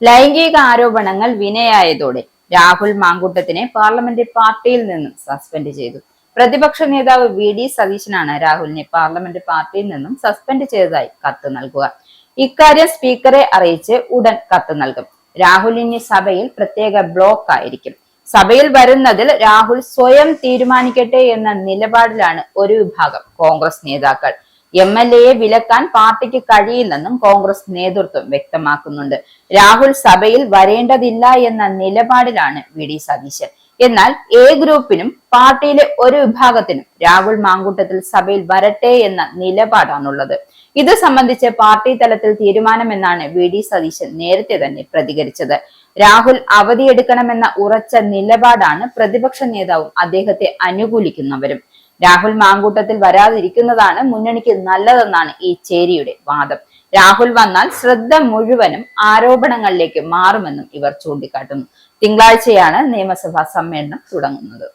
ലൈംഗിക ആരോപണങ്ങൾ വിനയായതോടെ രാഹുൽ മാങ്കൂട്ടത്തിനെ പാർലമെന്റ് പാർട്ടിയിൽ നിന്നും സസ്പെൻഡ് ചെയ്തു. പ്രതിപക്ഷ നേതാവ് വി.ഡി. സതീശനാണ് രാഹുലിനെ പാർലമെന്റ് പാർട്ടിയിൽ നിന്നും സസ്പെൻഡ് ചെയ്തതായി കത്ത് നൽകുക. ഇക്കാര്യം സ്പീക്കറെ അറിയിച്ച് ഉടൻ കത്ത് നൽകും. രാഹുൽ ഇനി സഭയിൽ പ്രത്യേക ബ്ലോക്ക് ആയിരിക്കും. സഭയിൽ വരുന്നതിൽ രാഹുൽ സ്വയം തീരുമാനിക്കട്ടെ എന്ന നിലപാടിലാണ് ഒരു വിഭാഗം കോൺഗ്രസ് നേതാക്കൾ. എംഎൽഎയെ വിലക്കാൻ പാർട്ടിക്ക് കഴിയില്ലെന്നും കോൺഗ്രസ് നേതൃത്വം വ്യക്തമാക്കുന്നുണ്ട്. രാഹുൽ സഭയിൽ വരേണ്ടതില്ല എന്ന നിലപാടിലാണ് വി.ഡി. സതീശൻ. എന്നാൽ എ ഗ്രൂപ്പിനും പാർട്ടിയിലെ ഒരു വിഭാഗത്തിനും രാഹുൽ മാങ്കൂട്ടത്തിൽ സഭയിൽ വരട്ടെ എന്ന നിലപാടാണുള്ളത്. ഇത് സംബന്ധിച്ച് പാർട്ടി തലത്തിൽ തീരുമാനമെന്നാണ് വി.ഡി. സതീശൻ നേരത്തെ തന്നെ പ്രതികരിച്ചത്. രാഹുൽ അവധിയെടുക്കണമെന്ന ഉറച്ച നിലപാടാണ് പ്രതിപക്ഷ നേതാവും അദ്ദേഹത്തെ അനുകൂലിക്കുന്നവരും. രാഹുൽ മാങ്കൂട്ടത്തിൽ വരാതിരിക്കുന്നതാണ് മുന്നണിക്ക് നല്ലതെന്നാണ് ഈ ചേരിയുടെ വാദം. രാഹുൽ വന്നാൽ ശ്രദ്ധ മുഴുവനും ആരോപണങ്ങളിലേക്ക് മാറുമെന്നും ഇവർ ചൂണ്ടിക്കാട്ടുന്നു. തിങ്കളാഴ്ചയാണ് നിയമസഭാ സമ്മേളനം തുടങ്ങുന്നത്.